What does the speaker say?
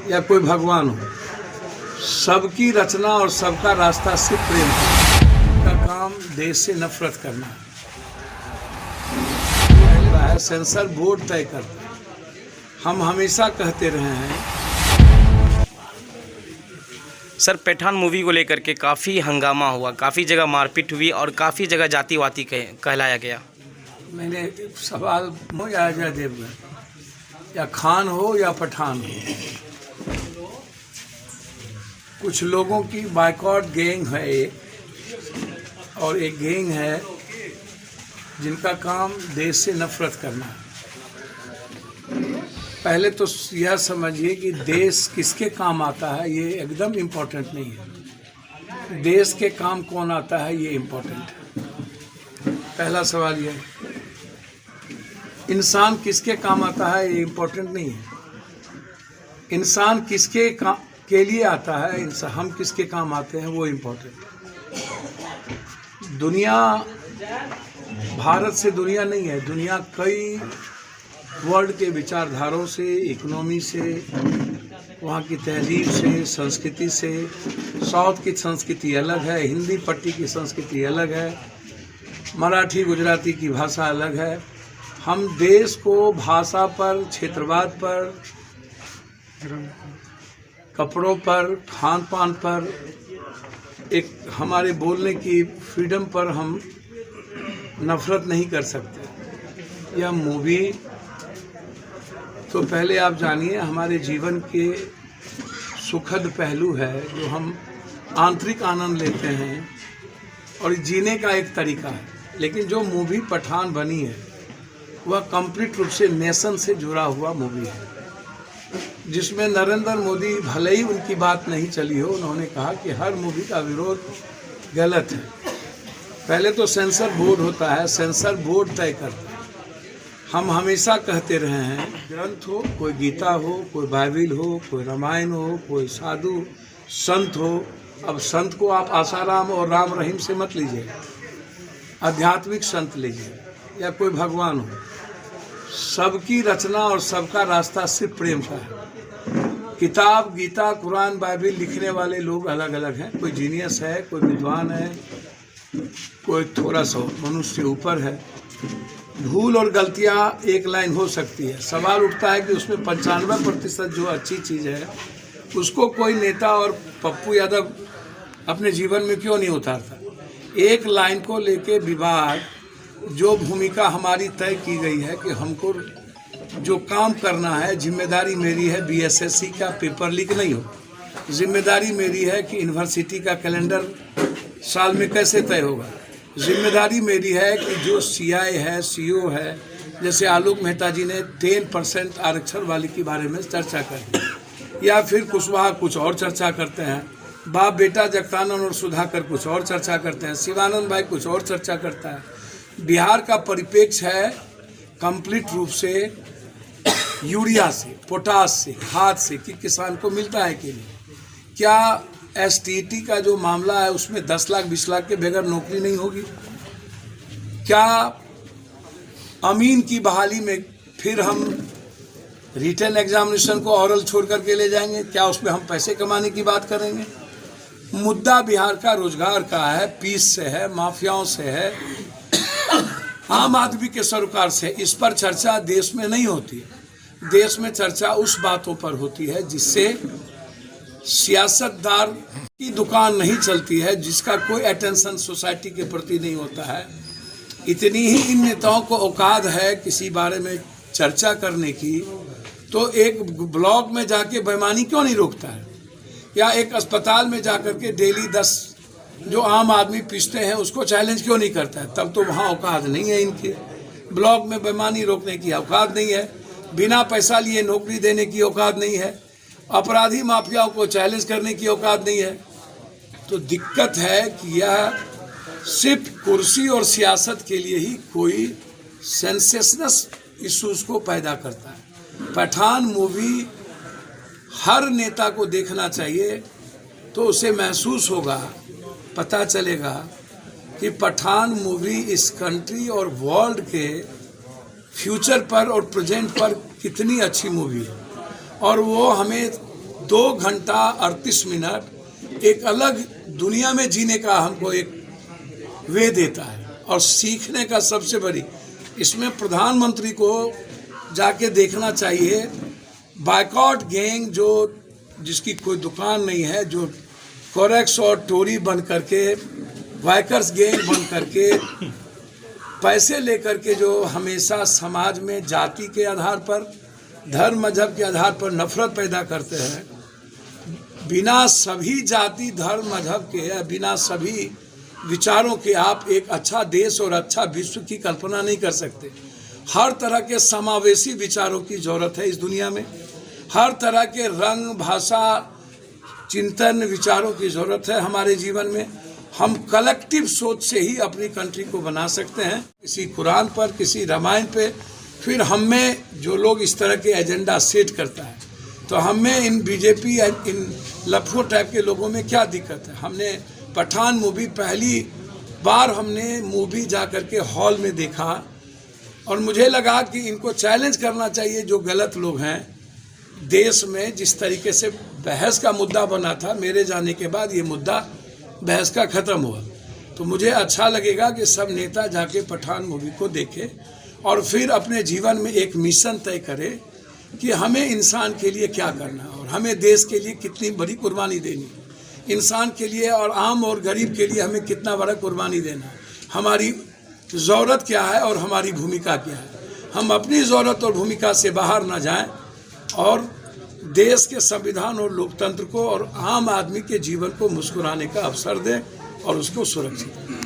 या कोई भगवान हो, सबकी रचना और सबका रास्ता सिर्फ प्रेम का काम देश से नफरत करना है। सेंसर बोर्ड तय करता है। हम हमेशा कहते रहे हैं। सर, पठान मूवी को लेकर के काफ़ी हंगामा हुआ, काफ़ी जगह मारपीट हुई और काफ़ी जगह जातिवादी कहलाया गया। मैंने सवाल हो या अजय देवगन, या खान हो या पठान हो, कुछ लोगों की बाइकॉट गैंग है एक, और एक गैंग है जिनका काम देश से नफरत करना है। पहले तो यह समझिए कि देश किसके काम आता है ये एकदम इम्पोर्टेंट नहीं है। देश के काम कौन आता है ये इम्पोर्टेंट है। पहला सवाल यह है, इंसान किसके काम आता है ये इम्पोर्टेंट नहीं है। इंसान किसके काम के लिए आता है, हम किसके काम आते हैं वो इम्पोर्टेंट है। दुनिया भारत से दुनिया नहीं है, दुनिया कई वर्ल्ड के विचारधारों से, इकोनॉमी से, वहाँ की तहजीब से, संस्कृति से। साउथ की संस्कृति अलग है, हिंदी पट्टी की संस्कृति अलग है, मराठी गुजराती की भाषा अलग है। हम देश को भाषा पर, क्षेत्रवाद पर, कपड़ों पर, खान पान पर, एक हमारे बोलने की फ्रीडम पर हम नफरत नहीं कर सकते। यह मूवी तो पहले आप जानिए हमारे जीवन के सुखद पहलू है जो हम आंतरिक आनंद लेते हैं और जीने का एक तरीका है। लेकिन जो मूवी पठान बनी है वह कंप्लीट रूप से नेशन से जुड़ा हुआ मूवी है, जिसमें नरेंद्र मोदी भले ही उनकी बात नहीं चली हो, उन्होंने कहा कि हर मूवी का विरोध गलत है। पहले तो सेंसर बोर्ड होता है, सेंसर बोर्ड तय करता है। हम हमेशा कहते रहे हैं, ग्रंथ हो, कोई गीता हो, कोई बाइबिल हो, कोई रामायण हो, कोई साधु संत हो। अब संत को आप आसाराम और राम रहीम से मत लीजिए, आध्यात्मिक संत लीजिए, या कोई भगवान हो। सबकी रचना और सबका रास्ता सिर्फ प्रेम का है। किताब, गीता, कुरान, बाइबिल लिखने वाले लोग अलग अलग हैं। कोई जीनियस है, कोई विद्वान है, कोई थोड़ा सा मनुष्य ऊपर है। भूल और गलतियां एक लाइन हो सकती है। सवाल उठता है कि उसमें 95% जो अच्छी चीज़ है उसको कोई नेता और पप्पू यादव अपने जीवन में क्यों नहीं उतारता। एक लाइन को लेके विवाद, जो भूमिका हमारी तय की गई है कि हमको जो काम करना है, जिम्मेदारी मेरी है बीएसएससी का पेपर लीक नहीं हो, जिम्मेदारी मेरी है कि यूनिवर्सिटी का कैलेंडर साल में कैसे तय होगा, जिम्मेदारी मेरी है कि जो सीआई है, सीओ है, जैसे आलोक मेहता जी ने 10% आरक्षण वाले के बारे में चर्चा कर दी, या फिर कुशवाहा कुछ और चर्चा करते हैं, बाप बेटा जगतानंद और सुधाकर कुछ और चर्चा करते हैं, शिवानंद भाई कुछ और चर्चा करता है। बिहार का परिप्रेक्ष्य है कंप्लीट रूप से यूरिया से, पोटास से, खाद से कि किसान को मिलता है कि नहीं। क्या एसटीटी का जो मामला है उसमें 10 लाख 20 लाख के बगैर नौकरी नहीं होगी? क्या अमीन की बहाली में फिर हम रिटन एग्जामिनेशन को ऑरल छोड़ करके ले जाएंगे? क्या उसमें हम पैसे कमाने की बात करेंगे? मुद्दा बिहार का रोजगार का है, पीस से है, माफियाओं से है, आम आदमी के सरोकार से। इस पर चर्चा देश में नहीं होती है। देश में चर्चा उस बातों पर होती है जिससे सियासतदार की दुकान नहीं चलती है, जिसका कोई अटेंशन सोसाइटी के प्रति नहीं होता है। इतनी ही इन नेताओं को औकात है किसी बारे में चर्चा करने की, तो एक ब्लॉक में जाके बेईमानी क्यों नहीं रोकता है, या एक अस्पताल में जाकर के डेली 10 जो आम आदमी पीसते हैं उसको चैलेंज क्यों नहीं करता है? तब तो वहाँ औकात नहीं है इनकी। ब्लॉक में बेईमानी रोकने की औकात नहीं है, बिना पैसा लिए नौकरी देने की औकात नहीं है, अपराधी माफियाओं को चैलेंज करने की औकात नहीं है। तो दिक्कत है कि यह सिर्फ कुर्सी और सियासत के लिए ही कोई सेंसेशनस इश्यूज को पैदा करता है। पठान मूवी हर नेता को देखना चाहिए, तो उसे महसूस होगा, पता चलेगा कि पठान मूवी इस कंट्री और वर्ल्ड के फ्यूचर पर और प्रेजेंट पर कितनी अच्छी मूवी है। और वो हमें 2 घंटा 38 मिनट एक अलग दुनिया में जीने का हमको एक वे देता है। और सीखने का सबसे बड़ी इसमें प्रधानमंत्री को जाके देखना चाहिए। बायकॉट गैंग जो जिसकी कोई दुकान नहीं है, जो कोरेक्स और टोरी बन करके, वाइकर्स गैंग बन करके, पैसे लेकर के जो हमेशा समाज में जाति के आधार पर, धर्म मजहब के आधार पर नफरत पैदा करते हैं, बिना सभी जाति धर्म मजहब के या बिना सभी विचारों के आप एक अच्छा देश और अच्छा विश्व की कल्पना नहीं कर सकते। हर तरह के समावेशी विचारों की ज़रूरत है इस दुनिया में। हर तरह के रंग, भाषा, चिंतन, विचारों की ज़रूरत है हमारे जीवन में। हम कलेक्टिव सोच से ही अपनी कंट्री को बना सकते हैं। किसी कुरान पर, किसी रामायण पे, फिर हम में जो लोग इस तरह के एजेंडा सेट करता है, तो हमें इन बीजेपी इन लफड़ों टाइप के लोगों में क्या दिक्कत है। हमने पठान मूवी पहली बार हमने मूवी जा कर के हॉल में देखा और मुझे लगा कि इनको चैलेंज करना चाहिए जो गलत लोग हैं देश में। जिस तरीके से बहस का मुद्दा बना था, मेरे जाने के बाद ये मुद्दा बहस का ख़त्म हुआ। तो मुझे अच्छा लगेगा कि सब नेता जाके पठान मूवी को देखें और फिर अपने जीवन में एक मिशन तय करें कि हमें इंसान के लिए क्या करना है और हमें देश के लिए कितनी बड़ी कुर्बानी देनी है। इंसान के लिए और आम और गरीब के लिए हमें कितना बड़ा कुर्बानी देना है, हमारी ज़रूरत क्या है और हमारी भूमिका क्या है। हम अपनी ज़रूरत और भूमिका से बाहर ना जाएं और देश के संविधान और लोकतंत्र को और आम आदमी के जीवन को मुस्कुराने का अवसर दें और उसको सुरक्षित